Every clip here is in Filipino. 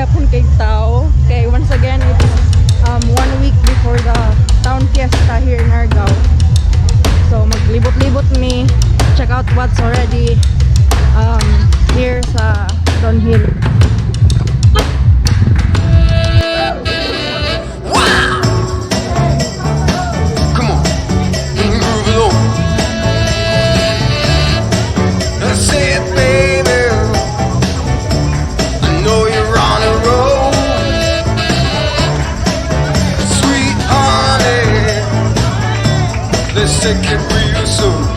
gyapon kay tao. Okay, once again, it's 1 week before the town fiesta here in Argao. So maglibot-libot me, check out what's already here sa downhill. Take it real soon.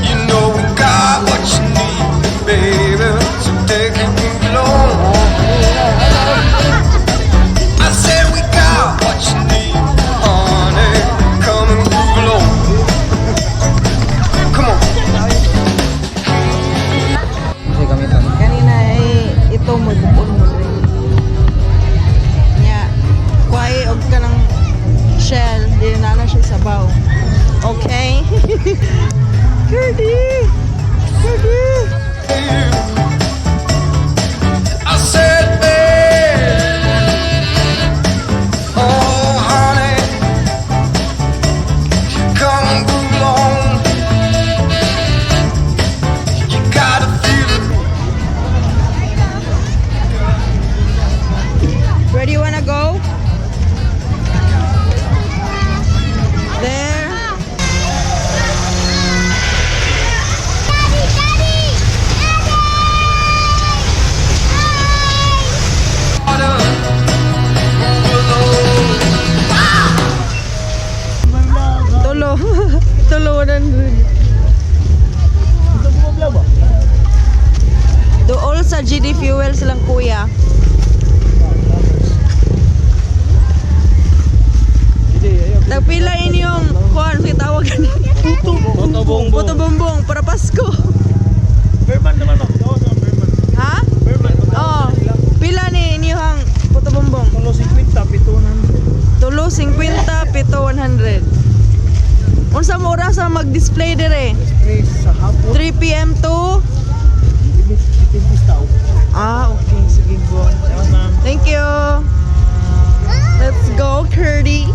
You know we got what you need, baby. So take it real on. I said we got what you need, honey. Come and move along. Come on. Kanina ito mo bukon mo rin. Nya, kuhay og ka ng shell, di na siya sabaw. Okay? Kirdy! Kirdy! I said, babe, oh honey, come and move along. You gotta feel it. Where do you wanna go? There. Tulo. Tulunan rin. Dool sa GD Fuels lang kuya. Nagpila inyong kuhan, tawag ka niya. Puto bongbong para Pasko. Berman naman ako. Ha? Berman. Oo. Pila ni inyong puto bongbong? Tulo 50, 700. Tulo 50, pito 100. Unsa mo oras sa mag-display dire? Express sa hapon. 3 PM to? Depende sa tao. Okay. Sige, go. Salamat, ma'am. Thank you. Let's go, Curdy.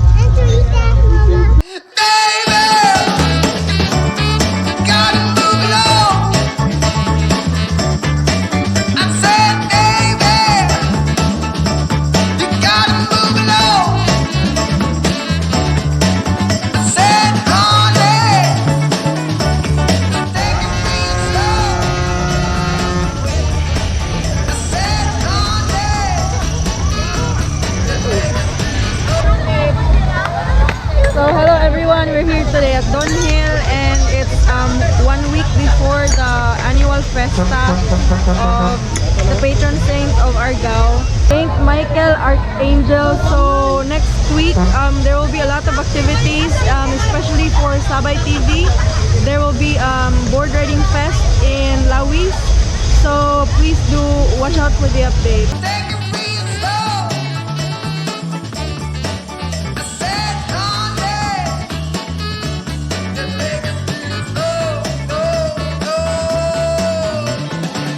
So hello everyone, we're here today at Downhill and it's 1 week before the annual festa of the patron saint of Argao, Saint Michael Archangel. So next week there will be a lot of activities, especially for Sabay TV. There will be board riding fest in Lawis. So please do watch out for the update.